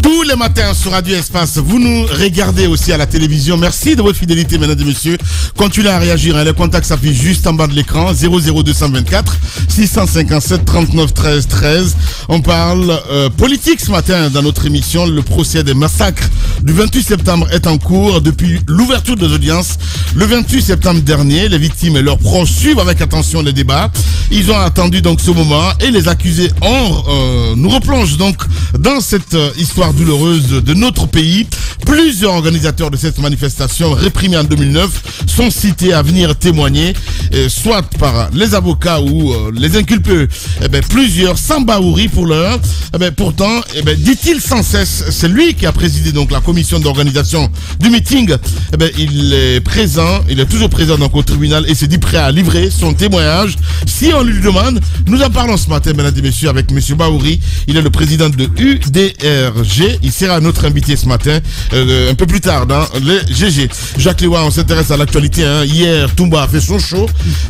Tous les matins sur Radio Espace, vous nous regardez aussi à la télévision. Merci de votre fidélité, mesdames et messieurs. Continuez à réagir. Les contacts s'affichent juste en bas de l'écran. 00224 657 39 13 13. On parle politique ce matin dans notre émission. Le procès des massacres du 28 septembre est en cours depuis l'ouverture des audiences. Le 28 septembre dernier, les victimes et leurs proches suivent avec attention les débats. Ils ont attendu donc ce moment et les accusés nous replongent donc dans cette histoire douloureuse de notre pays. Plusieurs organisateurs de cette manifestation réprimée en 2009 sont cités à venir témoigner, soit par les avocats ou les inculpés. Plusieurs sans baouri pour l'heure. Pourtant, dit-il sans cesse, c'est lui qui a présidé donc la commission d'organisation du meeting. Il est présent, il est toujours présent donc au tribunal et s'est dit prêt à livrer son témoignage. Si on lui demande, nous en parlons ce matin, mesdames et messieurs, avec M. Baouri. Il est le président de UDRG. Il sera notre invité ce matin, un peu plus tard dans le GG. Jacques Lewa, on s'intéresse à l'actualité. Hier, Toumba a fait son show.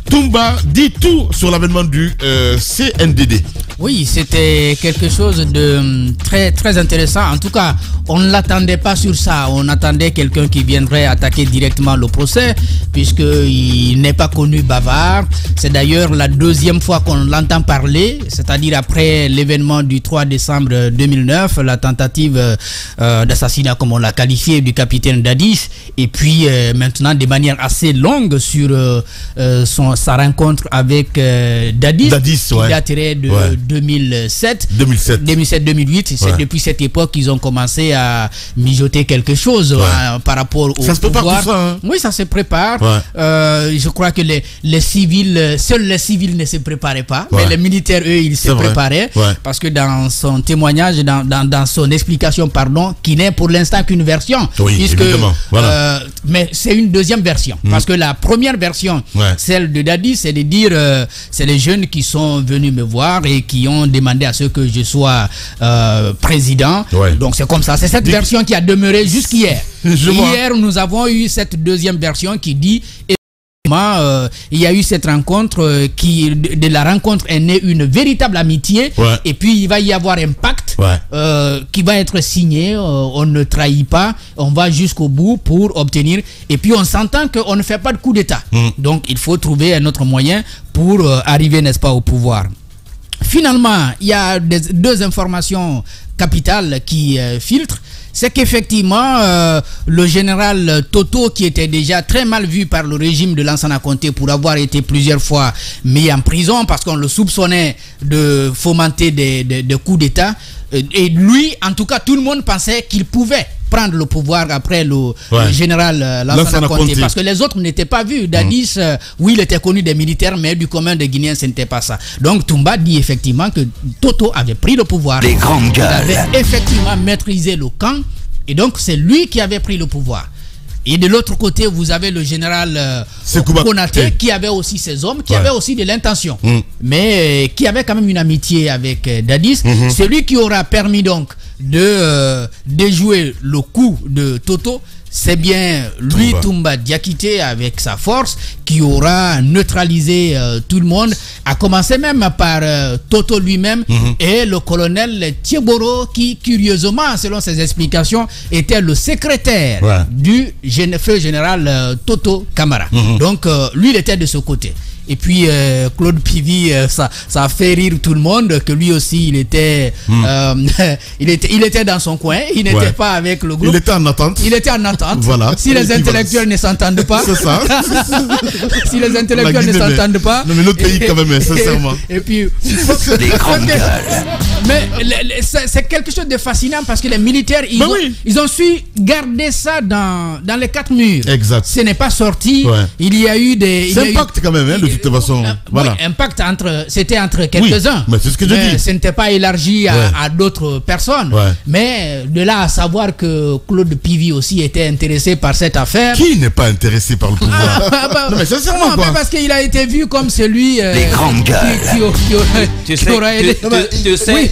Toumba dit tout sur l'avènement du CNDD. Oui, c'était quelque chose de très, très intéressant. En tout cas, on ne l'attendait pas sur ça. On attendait quelqu'un qui viendrait attaquer directement le procès, puisqu'il n'est pas connu bavard. C'est d'ailleurs la deuxième fois qu'on l'entend parler, c'est-à-dire après l'événement du 3 décembre 2009, la tentative d'assassinat, comme on l'a qualifié, du capitaine Dadis. Et puis maintenant, de manière assez longue sur sa rencontre avec Dadis, qui daterait de 2007-2008. C'est depuis cette époque qu'ils ont commencé à mijoter quelque chose par rapport au ça se prépare pouvoir. Tout ça, Oui, ça se prépare. Je crois que les civils, seuls les civils ne se préparaient pas, mais les militaires, eux, ils se préparaient. Parce que dans son témoignage, dans son explication, pardon, qui n'est pour l'instant qu'une version, puisque, mais c'est une deuxième version. Parce que la première version, celle de Dadis, c'est de dire, c'est les jeunes qui sont venus me voir et qui ont demandé à ce que je sois président. Donc c'est comme ça. C'est cette version qui a demeuré jusqu'hier. Hier, nous avons eu cette deuxième version qui dit... il y a eu cette rencontre de la rencontre est née une véritable amitié et puis il va y avoir un pacte qui va être signé, on ne trahit pas, on va jusqu'au bout pour obtenir, et puis on s'entend qu'on ne fait pas de coup d'état. Donc il faut trouver un autre moyen pour arriver, n'est-ce pas, au pouvoir. Finalement, il y a deux informations capitales qui filtrent. C'est qu'effectivement, le général Toto, qui était déjà très mal vu par le régime de Lansana Conté pour avoir été plusieurs fois mis en prison parce qu'on le soupçonnait de fomenter des coups d'État, et lui, en tout cas, tout le monde pensait qu'il pouvait prendre le pouvoir après le général Lansana Conté, parce que les autres n'étaient pas vus. Dadis, oui, il était connu des militaires, mais du commun des Guinéens, ce n'était pas ça. Donc Toumba dit effectivement que Toto avait pris le pouvoir, il avait effectivement maîtrisé le camp, et donc c'est lui qui avait pris le pouvoir. Et de l'autre côté, vous avez le général Konaté, qui avait aussi ses hommes, qui avait aussi de l'intention, mais qui avait quand même une amitié avec Dadis. Celui qui aura permis donc de déjouer le coup de Toto, c'est bien lui, Toumba Diakité, avec sa force, qui aura neutralisé tout le monde, à commencer même par Toto lui-même et le colonel Thieboro, qui, curieusement, selon ses explications, était le secrétaire du feu général Toto Camara. Donc, lui, il était de ce côté. Et puis Claude Pivi, ça a fait rire tout le monde, que lui aussi il était dans son coin, il n'était pas avec le groupe. Il était en attente. Il était en attente. Voilà. Si les intellectuels ne s'entendent pas. C'est ça. Si les intellectuels ne s'entendent pas. Non mais notre pays quand même, sincèrement. Et puis. Les grandes gueules. Mais c'est quelque chose de fascinant parce que les militaires, ils ont su garder ça dans les quatre murs. Exact. Ce n'est pas sorti. Il y a eu des. C'est un pacte quand même, de toute façon. Un pacte c'était entre quelques-uns. Mais c'est ce que je dis. Ce n'était pas élargi à d'autres personnes. Mais de là à savoir que Claude Pivi aussi était intéressé par cette affaire. Qui n'est pas intéressé par le pouvoir? Non mais sincèrement quoi. Parce qu'il a été vu comme celui les grandes gueules.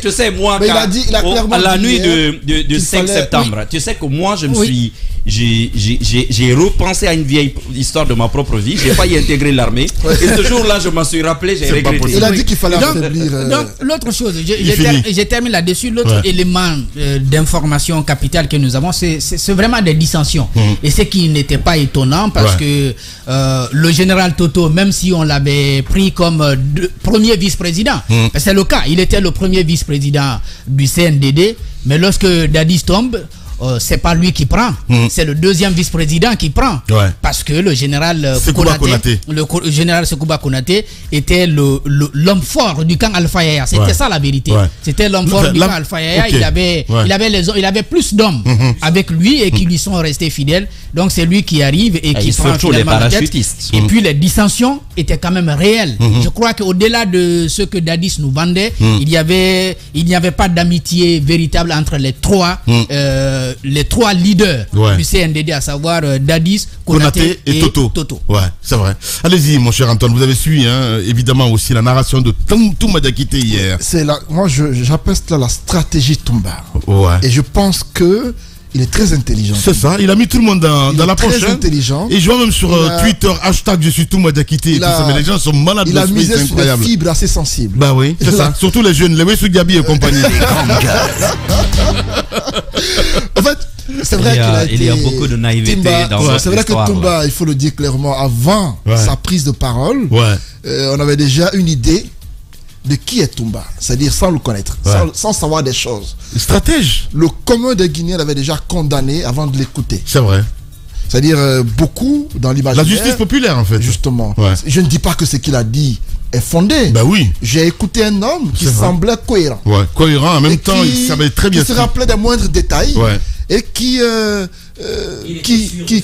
Tu sais, moi, à la nuit de 5 septembre, tu sais que moi, je me suis j'ai repensé à une vieille histoire de ma propre vie. J'ai failli intégrer l'armée. Et ce jour-là, je m'en suis rappelé, j'ai regretté. Il a dit qu'il fallait affaiblir. Donc, l'autre chose, je termine là-dessus. L'autre élément d'information capitale que nous avons, c'est vraiment des dissensions. Et ce qui n'était pas étonnant parce que le général Toto, même si on l'avait pris comme premier vice-président, c'est le cas, il était le premier vice-président du CNDD, mais lorsque Dadis tombe, c'est pas lui qui prend, c'est le deuxième vice-président qui prend, parce que le général Sekouba Konaté était l'homme fort du camp Alpha Yaya. C'était ça la vérité. C'était l'homme fort du camp Alpha Yaya. Il avait plus d'hommes avec lui et qui lui sont restés fidèles. Donc c'est lui qui arrive et qui prend surtout les parachutistes. Et puis les dissensions étaient quand même réelles. Je crois qu'au-delà de ce que Dadis nous vendait, il n'y avait pas d'amitié véritable entre les trois leaders du CNDD, à savoir Dadis, Konaté et Toto. Ouais, c'est vrai. Allez-y, mon cher Antoine, vous avez suivi évidemment aussi la narration de Toumba Diakité hier. Moi, j'appelle cela la stratégie Toumba. Et je pense que il est très intelligent. C'est ça, il a mis tout le monde dans la poche. Très intelligent. Et je vois même sur Twitter, hashtag je suis Toumba Diakité et tout ça, mais les gens sont malades. Il a misé sur des fibres assez sensibles. Bah oui, c'est ça. Surtout les jeunes, les Wessou Gabi et compagnie. En fait, c'est vrai qu'il y a beaucoup de naïveté dans cette histoire. C'est vrai que Toumba, il faut le dire clairement, avant sa prise de parole, on avait déjà une idée de qui est Toumba, c'est-à-dire sans le connaître, sans savoir des choses. Stratège. Le commun des Guinéens l'avait déjà condamné avant de l'écouter. C'est vrai. C'est-à-dire beaucoup dans l'imaginaire. La justice populaire en fait. Justement. Je ne dis pas que ce qu'il a dit est fondé. Bah oui. J'ai écouté un homme qui semblait cohérent. Cohérent, en même temps il savait très bien. Qui se rappelait des moindres détails et qui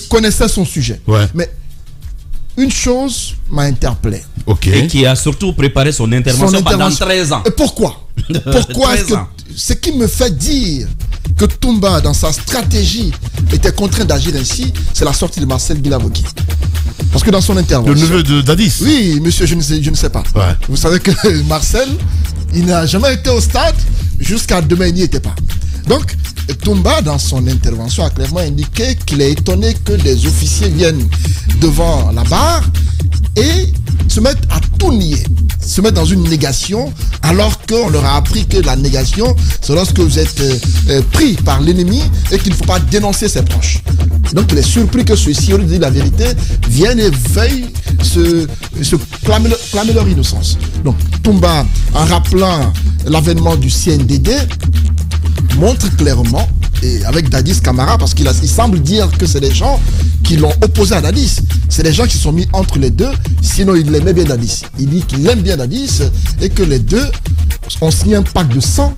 connaissait son sujet. Mais une chose m'a interpellé. Et qui a surtout préparé son intervention pendant 13 ans. Et pourquoi est-ce que ce qui me fait dire que Toumba, dans sa stratégie, était contraint d'agir ainsi, c'est la sortie de Marcel Bilavoki. Parce que dans son intervention... Le neveu de Dadis. Oui, monsieur, je ne sais pas. Vous savez que Marcel, il n'a jamais été au stade, jusqu'à demain, il n'y était pas. Donc, Toumba, dans son intervention, a clairement indiqué qu'il est étonné que des officiers viennent devant la barre et se mettent à tout nier, se mettent dans une négation, alors qu'on leur a appris que la négation, c'est lorsque vous êtes pris par l'ennemi et qu'il ne faut pas dénoncer ses proches. Donc il est surpris que ceux-ci, au lieu de dire la vérité, viennent et veuillent se clamer leur innocence. Donc Toumba, en rappelant l'avènement du CNDD, montre clairement, et avec Dadis Camara, parce qu'il semble dire que c'est des gens qui l'ont opposé à Dadis. C'est des gens qui se sont mis entre les deux, sinon il aimait bien Dadis. Il dit qu'il aime bien Dadis et que les deux ont signé un pacte de sang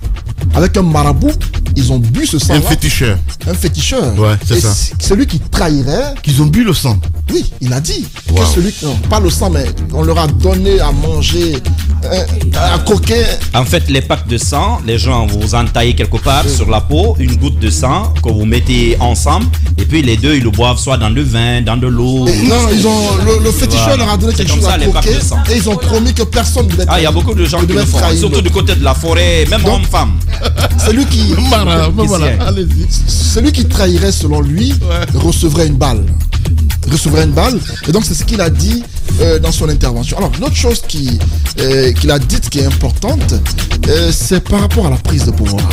avec un marabout. Ils ont bu ce sang. Un féticheur. Un féticheur. Ouais, c'est ça. Celui qui trahirait. Qu'ils ont bu le sang. Oui, il a dit. Que celui qui. Non, pas le sang, mais on leur a donné à manger, à croquer. En fait, les pactes de sang, les gens vous entaillent quelque part sur la peau, une goutte de sang que vous mettez ensemble, et puis les deux, ils le boivent soit dans le vin, dans de l'eau. Non, ils ont. Le féticheur leur a donné quelque chose à croquer. Et ils ont promis que personne ne devait il y a beaucoup de gens qui le font, surtout du côté de la forêt, même homme-femme. Celui qui. Celui qui trahirait selon lui recevrait une balle. Et donc c'est ce qu'il a dit dans son intervention. Alors l'autre chose qu'il a dite qui est importante, c'est par rapport à la prise de pouvoir.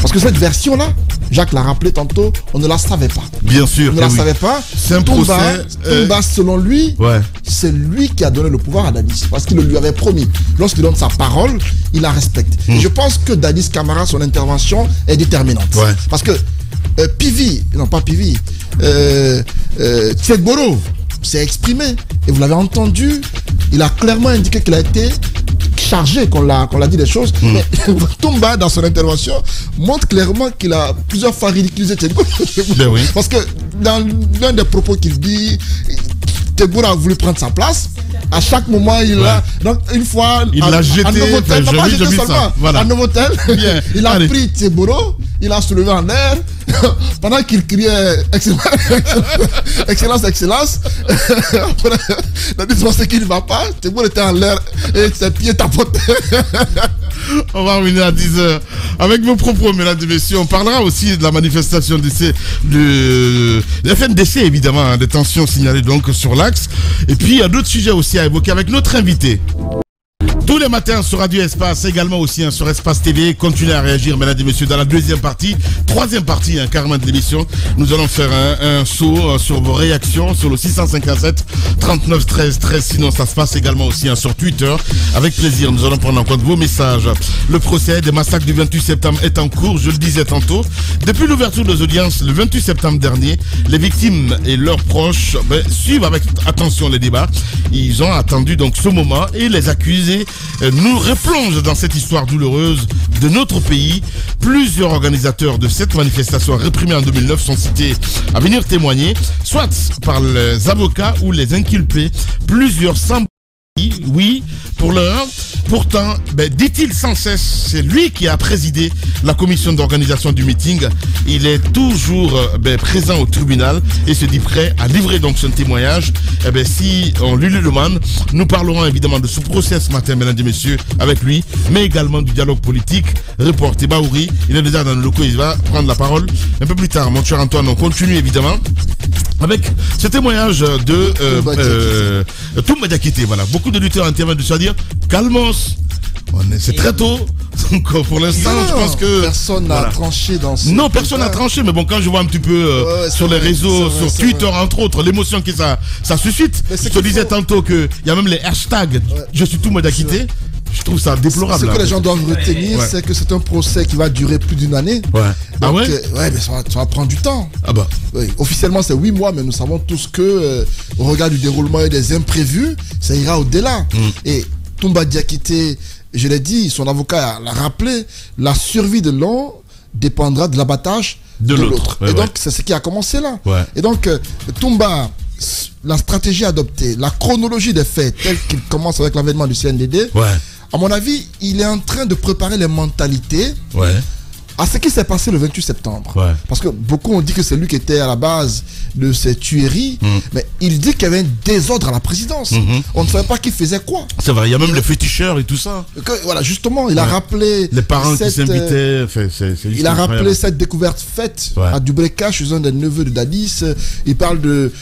Parce que cette version-là, Jacques l'a rappelé tantôt, on ne la savait pas. Bien sûr. On ne la savait pas. C'est un procès. Toumba, selon lui, c'est lui qui a donné le pouvoir à Dadis. Parce qu'il le lui avait promis. Lorsqu'il donne sa parole, il la respecte. Et je pense que Dadis Camara, son intervention est déterminante. Parce que Tchegboro s'est exprimé. Et vous l'avez entendu, il a clairement indiqué qu'il a été chargé, qu'on l'a dit des choses. Mais Toumba, dans son intervention, montre clairement qu'il a plusieurs fois ridiculisé Tchegboro. Parce que dans l'un des propos qu'il dit, Tchegboro a voulu prendre sa place. À chaque moment, il a. Donc, une fois. Il l'a jeté. À Novotel, il a pris Tchegboro, il a soulevé en l'air. Pendant qu'il criait excellence, excellence, la dit c'est qu'il ne va pas. Tchegboro était en l'air et ses pieds tapotaient. On va revenir à 10h. Avec vos propos, mesdames et messieurs, on parlera aussi de la manifestation de la FNDC, évidemment, hein, des tensions signalées donc sur l'axe. Et puis, il y a d'autres sujets aussi à évoquer avec notre invité. Tous les matins sur Radio Espace, également aussi hein, sur Espace TV. Continuez à réagir, mesdames et messieurs, dans la deuxième partie, troisième partie, hein, carrément de l'émission. Nous allons faire un saut sur vos réactions sur le 657 39 13 13. Sinon, ça se passe également aussi hein, sur Twitter. Avec plaisir, nous allons prendre en compte vos messages. Le procès des massacres du 28 septembre est en cours, je le disais tantôt. Depuis l'ouverture des audiences le 28 septembre dernier, les victimes et leurs proches suivent avec attention les débats. Ils ont attendu donc ce moment et les accusés nous replonge dans cette histoire douloureuse de notre pays. Plusieurs organisateurs de cette manifestation réprimée en 2009 sont cités à venir témoigner, soit par les avocats ou les inculpés. Plusieurs semblent oui, pour l'heure. Pourtant, dit-il sans cesse, c'est lui qui a présidé la commission d'organisation du meeting. Il est toujours présent au tribunal et se dit prêt à livrer donc son témoignage. Si on lui le demande, nous parlerons évidemment de ce procès ce matin, mesdames et messieurs, avec lui, mais également du dialogue politique. Reporter Baouri, il est déjà dans le locaux, il va prendre la parole un peu plus tard. Mon cher Antoine, on continue évidemment avec ce témoignage de Toumba Diakité. Voilà, beaucoup de lutteurs interviennent de se dire calmos. C'est très tôt. Donc pour l'instant, je pense que personne n'a tranché dans ce. Non, personne n'a tranché. Mais bon, quand je vois un petit peu sur les réseaux, sur Twitter entre autres, l'émotion que ça suscite. Je te disais tantôt que il y a même les hashtags. Je suis Toumba Diakité. Je trouve ça déplorable. Ce que les gens doivent retenir, c'est que c'est un procès qui va durer plus d'une année. Ouais. Donc, mais ça va prendre du temps. Ah bah. Oui. Officiellement, c'est 8 mois, mais nous savons tous que au regard du déroulement et des imprévus, ça ira au-delà. Et Toumba Diakité, je l'ai dit, son avocat l'a rappelé, la survie de l'un dépendra de l'abattage de l'autre. Et donc, c'est ce qui a commencé là. Ouais. Et donc, Toumba, la stratégie adoptée, la chronologie des faits, telle qu'il commence avec l'avènement du CNDD, à mon avis, il est en train de préparer les mentalités à ce qui s'est passé le 28 septembre. Parce que beaucoup ont dit que c'est lui qui était à la base de ces tueries, mais il dit qu'il y avait un désordre à la présidence. On ne savait pas qui faisait quoi. C'est vrai, il y a même les féticheurs et tout ça. Voilà, justement, il a rappelé les parents qui s'invitaient. Il a rappelé cette découverte faite à Dubreka chez un des neveux de Dadis. Il parle de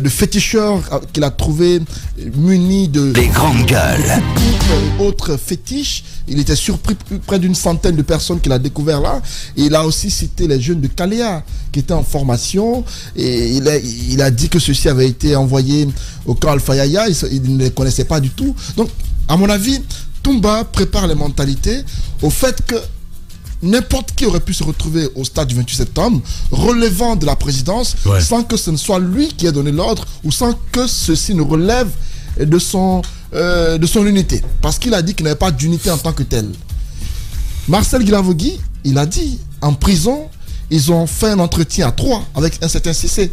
féticheurs qu'il a trouvé munis de des grandes gueules. Autres fétiches. Il était surpris, près d'une centaine de personnes qu'il a découvert là. Et il a aussi cité les jeunes de Kaléa qui étaient en formation. Et il a dit que ceux-ci avaient été envoyés au camp Al-Fayaya. Il ne les connaissait pas du tout. Donc, à mon avis, Toumba prépare les mentalités au fait que n'importe qui aurait pu se retrouver au stade du 28 septembre, relevant de la présidence, sans que ce ne soit lui qui ait donné l'ordre ou sans que ceci ne relève de son unité. Parce qu'il a dit qu'il n'avait pas d'unité en tant que tel. Marcel Guilavogui, il a dit, en prison, ils ont fait un entretien à 3 avec un certain CC.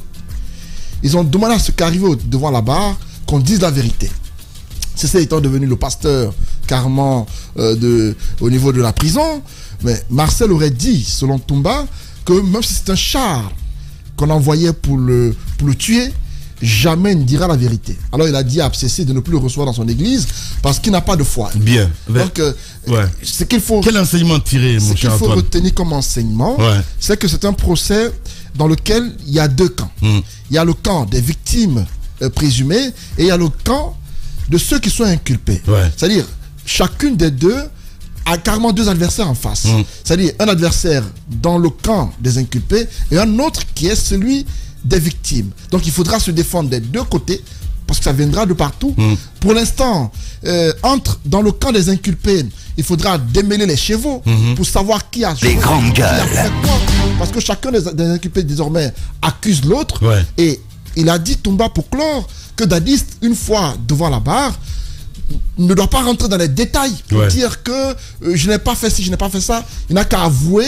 Ils ont demandé à ce qu'arrive devant la barre qu'on dise la vérité. CC étant devenu le pasteur carrément au niveau de la prison, mais Marcel aurait dit, selon Toumba, que même si c'est un char qu'on envoyait pour le tuer, jamais il ne dira la vérité. Alors il a dit à Absessi de ne plus le recevoir dans son église parce qu'il n'a pas de foi. Bien. Donc, ce qu'il faut... Quel enseignement tirer, mon cher Antoine? Ce qu'il faut retenir comme enseignement, c'est que c'est un procès dans lequel il y a deux camps. Il y a le camp des victimes présumées et il y a le camp de ceux qui sont inculpés. C'est-à-dire, chacune des deux a carrément deux adversaires en face. C'est-à-dire, un adversaire dans le camp des inculpés et un autre qui est celui des victimes. Donc il faudra se défendre des deux côtés parce que ça viendra de partout. Pour l'instant, dans le camp des inculpés, il faudra démêler les chevaux pour savoir qui a les grandes gueules. Parce que chacun des inculpés désormais accuse l'autre. Et il a dit, Toumba, pour clore, que Dadis, une fois devant la barre, ne doit pas rentrer dans les détails pour dire que je n'ai pas fait ci, je n'ai pas fait ça. Il n'a qu'à avouer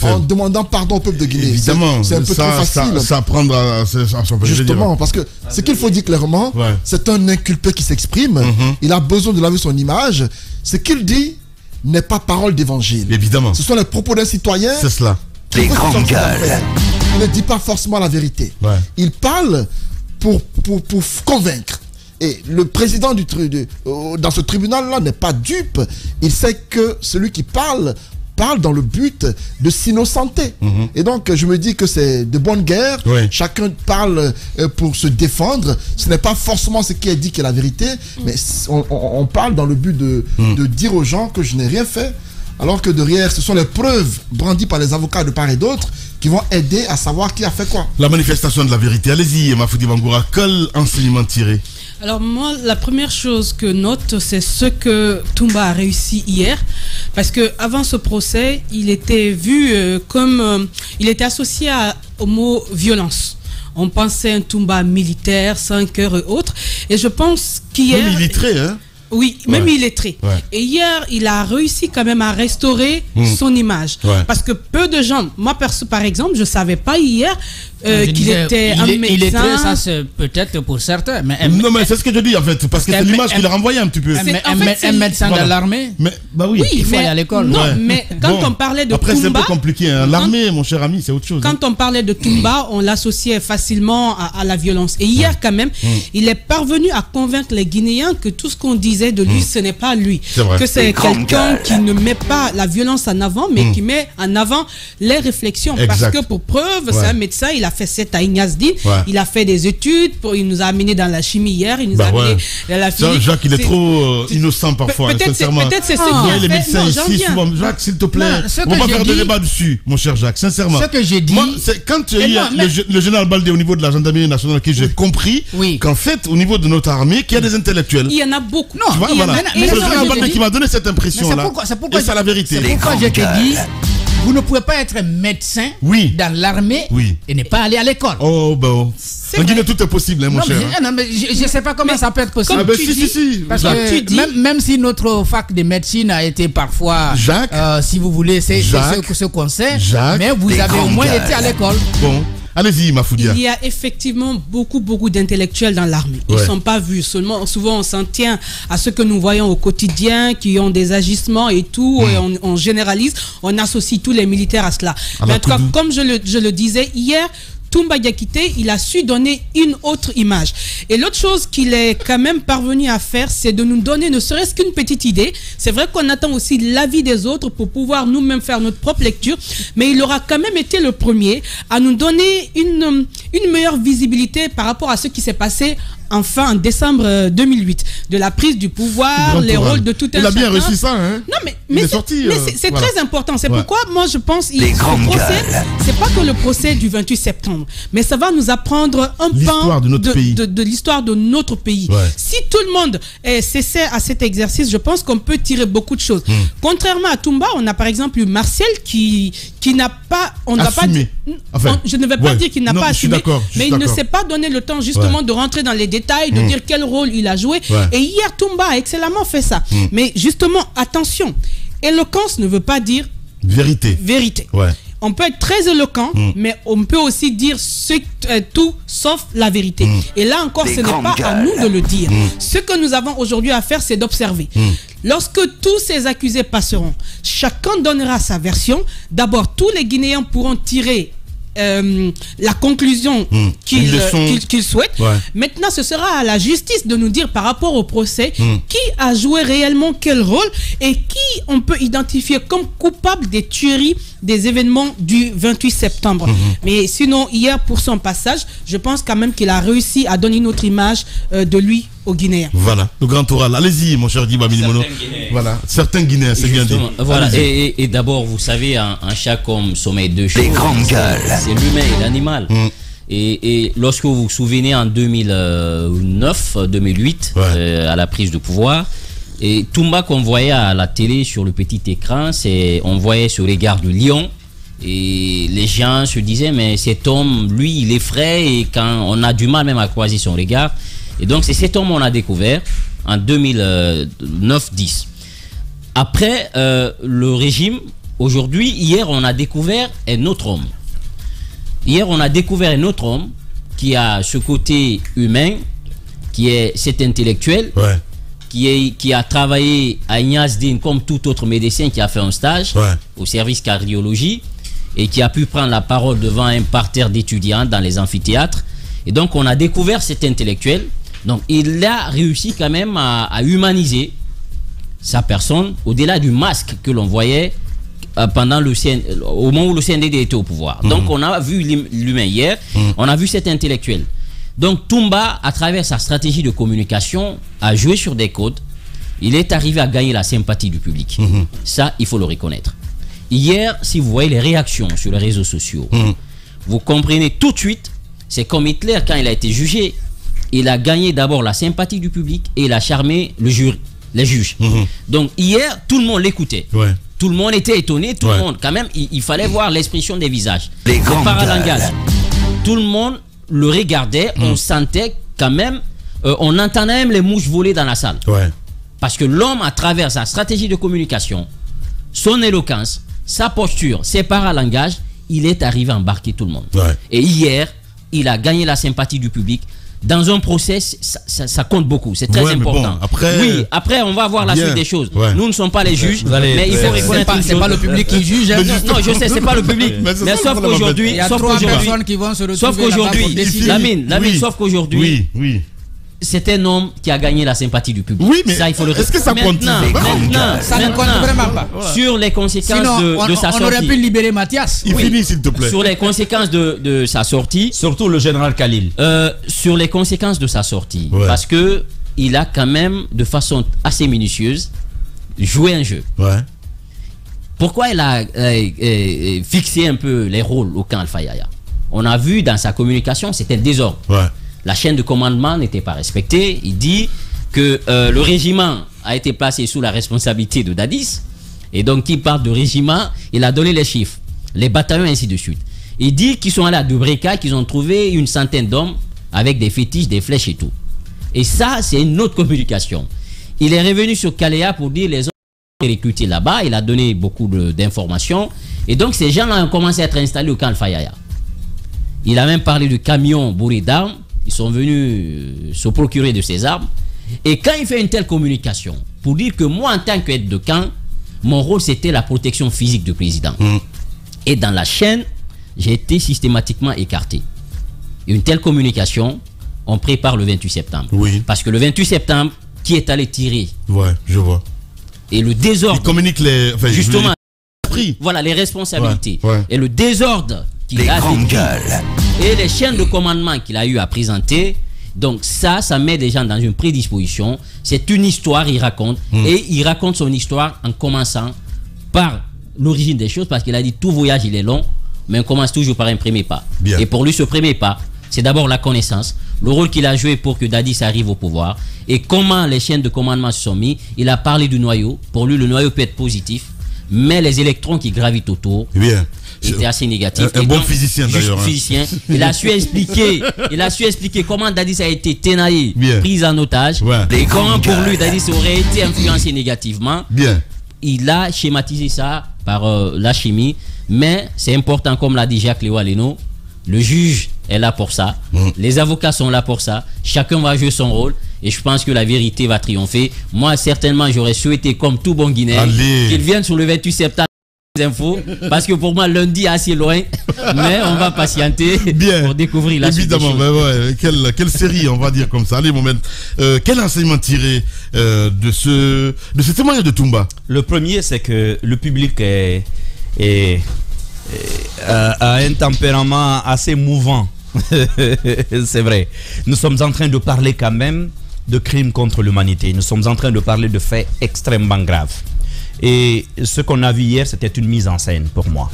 en demandant pardon au peuple de Guinée. Évidemment, c'est un peu trop facile. Ça prendre à son plaisir. Justement, parce que ce qu'il faut dire clairement, c'est un inculpé qui s'exprime. Il a besoin de laver son image. Ce qu'il dit n'est pas parole d'évangile. Évidemment. Ce sont les propos d'un citoyen. C'est cela. Les grandes gueules. Il ne dit pas forcément la vérité. Il parle pour convaincre. Et le président dans ce tribunal-là n'est pas dupe. Il sait que celui qui parle dans le but de s'innocenter. Et donc, je me dis que c'est de bonne guerre. Oui. Chacun parle pour se défendre. Ce n'est pas forcément ce qui est dit qui est la vérité, mais on parle dans le but de dire aux gens que je n'ai rien fait, alors que derrière, ce sont les preuves brandies par les avocats de part et d'autre qui vont aider à savoir qui a fait quoi. La manifestation de la vérité. Allez-y, Mafoudi Bangoura, quel enseignement tirer? Alors moi, la première chose que note, c'est ce que Toumba a réussi hier, parce que avant ce procès, il était vu comme il était associé au mot violence. On pensait un Toumba militaire, 5 heures et autres, et je pense qu'hier... Même illettré, hein? Oui, même illettré. Ouais. Et hier, il a réussi quand même à restaurer son image. Ouais. Parce que peu de gens, moi par exemple, je ne savais pas hier qu'il était un médecin. Illettré, ça c'est peut-être pour certains. Mais non, mais c'est ce que je dis en fait, parce que c'est l'image qu'il a renvoyée un petit peu. Un médecin de l'armée, bah oui, il faut aller à l'école. Non, mais quand on parlait de après, Toumba... Après, c'est un peu compliqué. Hein. L'armée, mon cher ami, c'est autre chose. Quand on parlait de Toumba, on l'associait facilement à la violence. Et hier, quand même, il est parvenu à convaincre les Guinéens que tout ce qu'on disait de lui, ce n'est pas lui. Que c'est quelqu'un qui ne met pas la violence en avant, mais qui met en avant les réflexions. Exact. Parce que pour preuve, c'est un médecin, il a fait 7 à Ignazdine, il a fait des études, il nous a amené dans la chimie hier, il nous a amené dans la physique. Jacques, il est trop innocent parfois, sincèrement. Peut-être c'est ce les médecins ici, souvent. Jacques, s'il te plaît, on va pas faire de débat dessus, mon cher Jacques, sincèrement. Ce que j'ai dit... Moi, quand il y a le général Baldé au niveau de la gendarmerie nationale, que j'ai compris qu'en fait, au niveau de notre armée, qu'il y a des intellectuels. Il y en a beaucoup. Non, tu vois, voilà. C'est le général Baldé qui m'a donné cette impression-là. Et c'est la vérité. C'est pourquoi je te dis... Vous ne pouvez pas être médecin dans l'armée et ne pas aller à l'école. Oh, ben, en Guinée, tout est possible, hein, mon cher. Non, mais je ne sais pas comment ça peut être possible. Si. Parce que même si notre fac de médecine a été parfois, si vous voulez, c'est ce qu'on sait, mais vous avez au moins été à l'école. Bon. Allez-y, Mafoudia. Il y a effectivement beaucoup d'intellectuels dans l'armée. Ils ne sont pas vus. Souvent, on s'en tient à ce que nous voyons au quotidien, qui ont des agissements et tout, et on généralise, on associe tous les militaires à cela. Mais en tout cas, comme je le disais hier, Toumba Diakité, il a su donner une autre image. Et l'autre chose qu'il est quand même parvenu à faire, c'est de nous donner ne serait-ce qu'une petite idée. C'est vrai qu'on attend aussi l'avis des autres pour pouvoir nous-mêmes faire notre propre lecture, mais il aura quand même été le premier à nous donner une meilleure visibilité par rapport à ce qui s'est passé en décembre 2008, de la prise du pouvoir, les rôles de tout un chacun. Il a bien réussi ça, hein? Non, mais c'est très important. C'est pourquoi moi je pense que c'est pas que le procès du 28 septembre, mais ça va nous apprendre un pan de l'histoire de notre pays. Si tout le monde s'essaie à cet exercice, je pense qu'on peut tirer beaucoup de choses. Contrairement à Toumba, on a par exemple eu Martial qui n'a pas... je ne vais pas dire qu'il n'a pas assumé, mais il ne s'est pas donné le temps justement de rentrer dans les détails, de dire quel rôle il a joué. Et hier, Toumba a excellemment fait ça. Mais justement, attention, éloquence ne veut pas dire vérité. On peut être très éloquent, mais on peut aussi dire tout sauf la vérité. Et là encore, ce n'est pas à nous de le dire. Ce que nous avons aujourd'hui à faire, c'est d'observer. Lorsque tous ces accusés passeront, chacun donnera sa version. D'abord, tous les Guinéens pourront tirer la conclusion qu'ils souhaitent. Maintenant, ce sera à la justice de nous dire par rapport au procès qui a joué réellement quel rôle et qui on peut identifier comme coupable des tueries des événements du 28 septembre. Mais sinon, hier, pour son passage, je pense quand même qu'il a réussi à donner une autre image de lui aux Guinéens. Voilà, le grand oral. Allez-y, mon cher Diba Minimono. Voilà, certains Guinéens, c'est bien dit. Voilà, et d'abord, vous savez, un chat comme sommet de choses. Les grandes gueules. C'est l'humain et l'animal. Et lorsque vous vous souvenez, en 2009-2008, à la prise de pouvoir, et Toumba qu'on voyait à la télé sur le petit écran, on voyait ce regard du lion. Et les gens se disaient, mais cet homme, lui, il est frais, et quand on a du mal même à croiser son regard. Et donc, c'est cet homme qu'on a découvert en 2009-10. Après le régime, aujourd'hui, hier, on a découvert un autre homme. Hier, on a découvert un autre homme qui a ce côté humain, qui est cet intellectuel, qui a travaillé à Ignazdine comme tout autre médecin qui a fait un stage au service cardiologie et qui a pu prendre la parole devant un parterre d'étudiants dans les amphithéâtres. Et donc, on a découvert cet intellectuel Donc il a réussi quand même à humaniser sa personne au-delà du masque que l'on voyait pendant au moment où le CNDD était au pouvoir. Donc on a vu l'humain hier, on a vu cet intellectuel. Donc Toumba, à travers sa stratégie de communication, a joué sur des codes. Il est arrivé à gagner la sympathie du public. Ça, il faut le reconnaître. Hier, si vous voyez les réactions sur les réseaux sociaux, vous comprenez tout de suite, c'est comme Hitler quand il a été jugé. Il a gagné d'abord la sympathie du public et il a charmé les juges. Donc hier, tout le monde l'écoutait. Ouais. Tout le monde était étonné, tout le monde. Quand même, il fallait voir l'expression des visages. Les paralangages. Tout le monde le regardait, on sentait quand même, on entendait même les mouches voler dans la salle. Ouais. Parce que l'homme, à travers sa stratégie de communication, son éloquence, sa posture, ses paralangages, il est arrivé à embarquer tout le monde. Ouais. Et hier, il a gagné la sympathie du public. Dans un procès, ça compte beaucoup. C'est très important. Bon, après, on va voir la suite des choses. Ouais. Nous ne sommes pas les juges, mais il faut reconnaître une chose. C'est pas le public qui juge. Non, je sais, c'est pas le public. Mais sauf qu'aujourd'hui, il y a 3 personnes qui vont se retrouver sauf qu'aujourd'hui, c'est un homme qui a gagné la sympathie du public. Oui, mais ça, il faut est-ce que ça compte? Maintenant, ça ne compte vraiment pas. Sur les conséquences de sa sortie. On aurait pu libérer Mathias. Il finit, s'il te plaît. Sur les conséquences de sa sortie. Surtout le général Khalil. Sur les conséquences de sa sortie. Ouais. Parce que il a quand même, de façon assez minutieuse, joué un jeu. Ouais. Pourquoi il a fixé un peu les rôles au camp Alpha Yaya? On a vu dans sa communication, c'était le désordre. Ouais. La chaîne de commandement n'était pas respectée. Il dit que le régiment a été placé sous la responsabilité de Dadis. Et donc, il parle de régiment, il a donné les chiffres, les bataillons, ainsi de suite. Il dit qu'ils sont allés à Dubreka, qu'ils ont trouvé une centaine d'hommes avec des fétiches, des flèches et tout. Et ça, c'est une autre communication. Il est revenu sur Kalea pour dire les hommes sont recrutés là-bas. Il a donné beaucoup d'informations. Et donc, ces gens-là ont commencé à être installés au camp Al-Fayaya. Il a même parlé de camions bourrés d'armes. Ils sont venus se procurer de ces armes. Et quand il fait une telle communication, pour dire que moi, en tant qu'aide de camp, mon rôle, c'était la protection physique du président. Et dans la chaîne, j'ai été systématiquement écarté. Une telle communication, on prépare le 28 septembre. Oui. Parce que le 28 septembre, qui est allé tirer? Ouais, je vois. Et le désordre... Il communique les... Enfin, justement, voilà, les responsabilités. Ouais, ouais. Et le désordre qu'il a et les chaînes de commandement qu'il a eu à présenter. Donc ça met les gens dans une prédisposition. C'est une histoire, il raconte. Et il raconte son histoire en commençant par l'origine des choses, parce qu'il a dit tout voyage il est long, mais on commence toujours par un premier pas. Bien. Et pour lui, ce premier pas, c'est d'abord la connaissance, le rôle qu'il a joué pour que Dadis arrive au pouvoir, et comment les chaînes de commandement se sont mis. Il a parlé du noyau. Pour lui, le noyau peut être positif, mais les électrons qui gravitent autour... Bien. Était assez négatif. Un bon physicien d'ailleurs. Il a su expliquer comment Dadis a été ténaillé, pris en otage, et comment pour lui Dadis aurait été influencé négativement. Bien. Il a schématisé ça par la chimie, mais c'est important, comme l'a dit Jacques Léo Aleno, le juge est là pour ça, les avocats sont là pour ça, chacun va jouer son rôle, et je pense que la vérité va triompher. Moi, certainement, j'aurais souhaité, comme tout bon Guinéen, qu'il vienne sur le 28 septembre. Infos, parce que pour moi lundi est assez loin, mais on va patienter pour découvrir la suite. Évidemment, quelle série, on va dire comme ça. Allez, moment. Quel enseignement tirer de ce témoignage de Toumba? Le premier, c'est que le public a un tempérament assez mouvant. C'est vrai. Nous sommes en train de parler quand même de crimes contre l'humanité. Nous sommes en train de parler de faits extrêmement graves. Et ce qu'on a vu hier, c'était une mise en scène pour moi.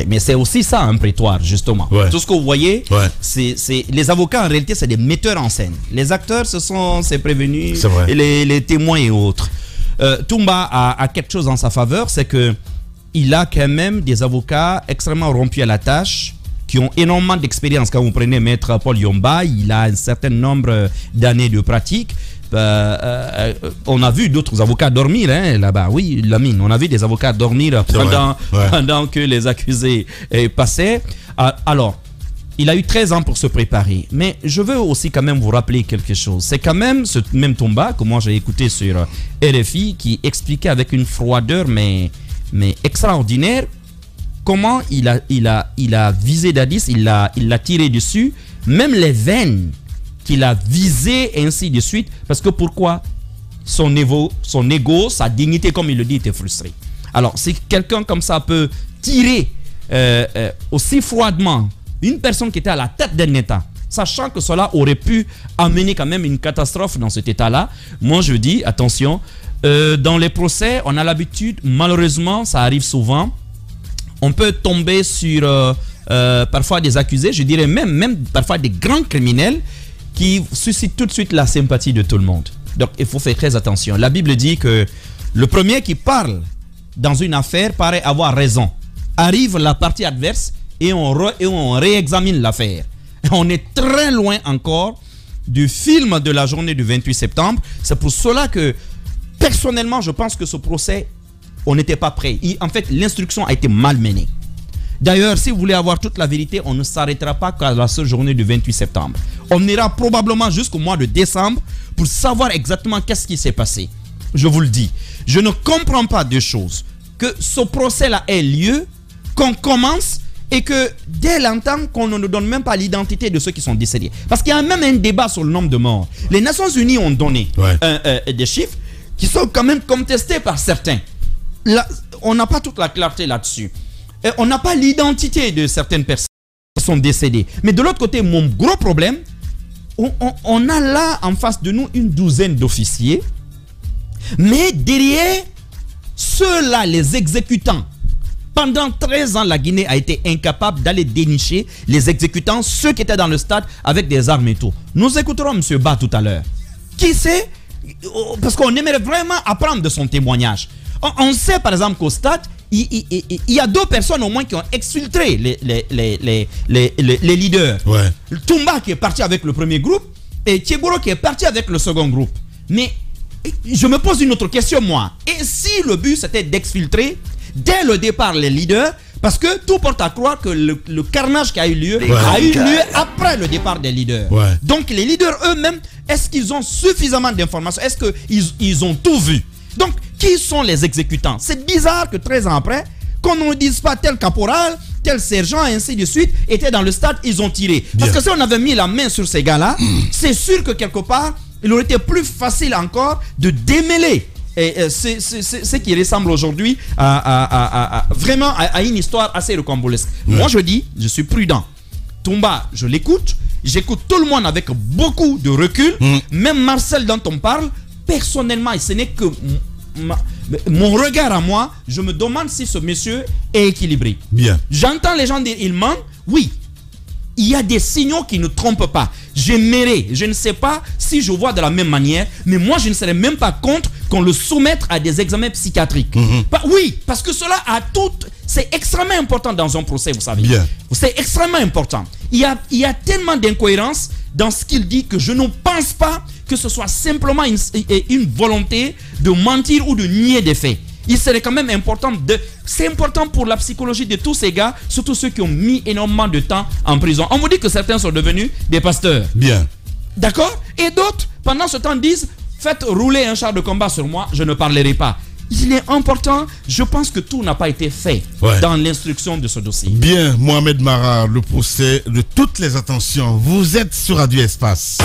Mais c'est aussi ça un prétoire, justement. Tout ce que vous voyez, c'est les avocats, en réalité, c'est des metteurs en scène. Les acteurs, ce sont ces prévenus, et les témoins et autres. Toumba a quelque chose en sa faveur, c'est que il a quand même des avocats extrêmement rompus à la tâche, qui ont énormément d'expérience. Quand vous prenez Maître Paul Yomba, il a un certain nombre d'années de pratique. On a vu d'autres avocats dormir là-bas. Oui, Lamine, on a vu des avocats dormir pendant que les accusés passaient. Alors, il a eu 13 ans pour se préparer. Mais je veux aussi quand même vous rappeler quelque chose. C'est quand même ce même Toumba que moi j'ai écouté sur RFI qui expliquait avec une froideur mais extraordinaire comment il a visé Dadis, il l'a tiré dessus. Même les veines qu'il a visé, et ainsi de suite. Parce que pourquoi? Son ego, sa dignité, comme il le dit, était frustré. Alors, si quelqu'un comme ça peut tirer aussi froidement une personne qui était à la tête d'un État, sachant que cela aurait pu amener quand même une catastrophe dans cet État-là, moi je dis, attention, dans les procès, on a l'habitude, malheureusement, ça arrive souvent, on peut tomber sur parfois des accusés, je dirais même parfois des grands criminels qui suscitent tout de suite la sympathie de tout le monde. Donc il faut faire très attention. La Bible dit que le premier qui parle dans une affaire paraît avoir raison. Arrive la partie adverse et on réexamine l'affaire. On est très loin encore du film de la journée du 28 septembre. C'est pour cela que, personnellement, je pense que ce procès, on n'était pas prêt. En fait, l'instruction a été mal menée. D'ailleurs, si vous voulez avoir toute la vérité, on ne s'arrêtera pas qu'à la seule journée du 28 septembre. On ira probablement jusqu'au mois de décembre pour savoir exactement qu'est-ce qui s'est passé. Je vous le dis. Je ne comprends pas deux choses. Que ce procès-là ait lieu, qu'on commence et que dès l'entame, qu'on ne nous donne même pas l'identité de ceux qui sont décédés. Parce qu'il y a même un débat sur le nombre de morts. Les Nations Unies ont donné des chiffres qui sont quand même contestés par certains. Là, on n'a pas toute la clarté là-dessus. On n'a pas l'identité de certaines personnes qui sont décédées. Mais de l'autre côté, mon gros problème, on a là en face de nous une douzaine d'officiers. Mais derrière, ceux-là, les exécutants, pendant 13 ans, la Guinée a été incapable d'aller dénicher les exécutants, ceux qui étaient dans le stade avec des armes et tout. Nous écouterons M. Ba tout à l'heure. Qui sait? Parce qu'on aimerait vraiment apprendre de son témoignage. On sait par exemple qu'au stade, il y a 2 personnes au moins qui ont exfiltré les leaders. Ouais. Toumba qui est parti avec le premier groupe et Thieboro qui est parti avec le second groupe. Mais je me pose une autre question, moi. Et si le but c'était d'exfiltrer dès le départ les leaders, parce que tout porte à croire que le carnage qui a eu lieu a eu lieu après le départ des leaders. Ouais. Donc les leaders eux-mêmes, est-ce qu'ils ont suffisamment d'informations? Est-ce qu'ils ont tout vu? Donc qui sont les exécutants? C'est bizarre que 13 ans après, qu'on ne dise pas tel caporal, tel sergent, et ainsi de suite, était dans le stade, ils ont tiré. Parce que si on avait mis la main sur ces gars-là, c'est sûr que quelque part, il aurait été plus facile encore de démêler c'est ce qui ressemble aujourd'hui vraiment à une histoire assez rocambolesque. Moi je dis, je suis prudent. Toumba, je l'écoute, j'écoute tout le monde avec beaucoup de recul. Même Marcel dont on parle, personnellement, et ce n'est que mon regard à moi, je me demande si ce monsieur est équilibré. Bien. J'entends les gens dire il ment, oui. Il y a des signaux qui ne trompent pas. J'aimerais, je ne sais pas si je vois de la même manière, mais moi je ne serais même pas contre qu'on le soumette à des examens psychiatriques. Oui, parce que cela a tout. C'est extrêmement important dans un procès, vous savez. C'est extrêmement important. Il y a tellement d'incohérences dans ce qu'il dit que je ne pense pas que ce soit simplement une volonté de mentir ou de nier des faits. Il serait quand même important c'est important pour la psychologie de tous ces gars, surtout ceux qui ont mis énormément de temps en prison. On vous dit que certains sont devenus des pasteurs. Bien. D'accord? Et d'autres, pendant ce temps, disent, faites rouler un char de combat sur moi, je ne parlerai pas. Il est important, je pense que tout n'a pas été fait dans l'instruction de ce dossier. Bien, Mohamed Mara, le procès de toutes les attentions. Vous êtes sur Radio Espace.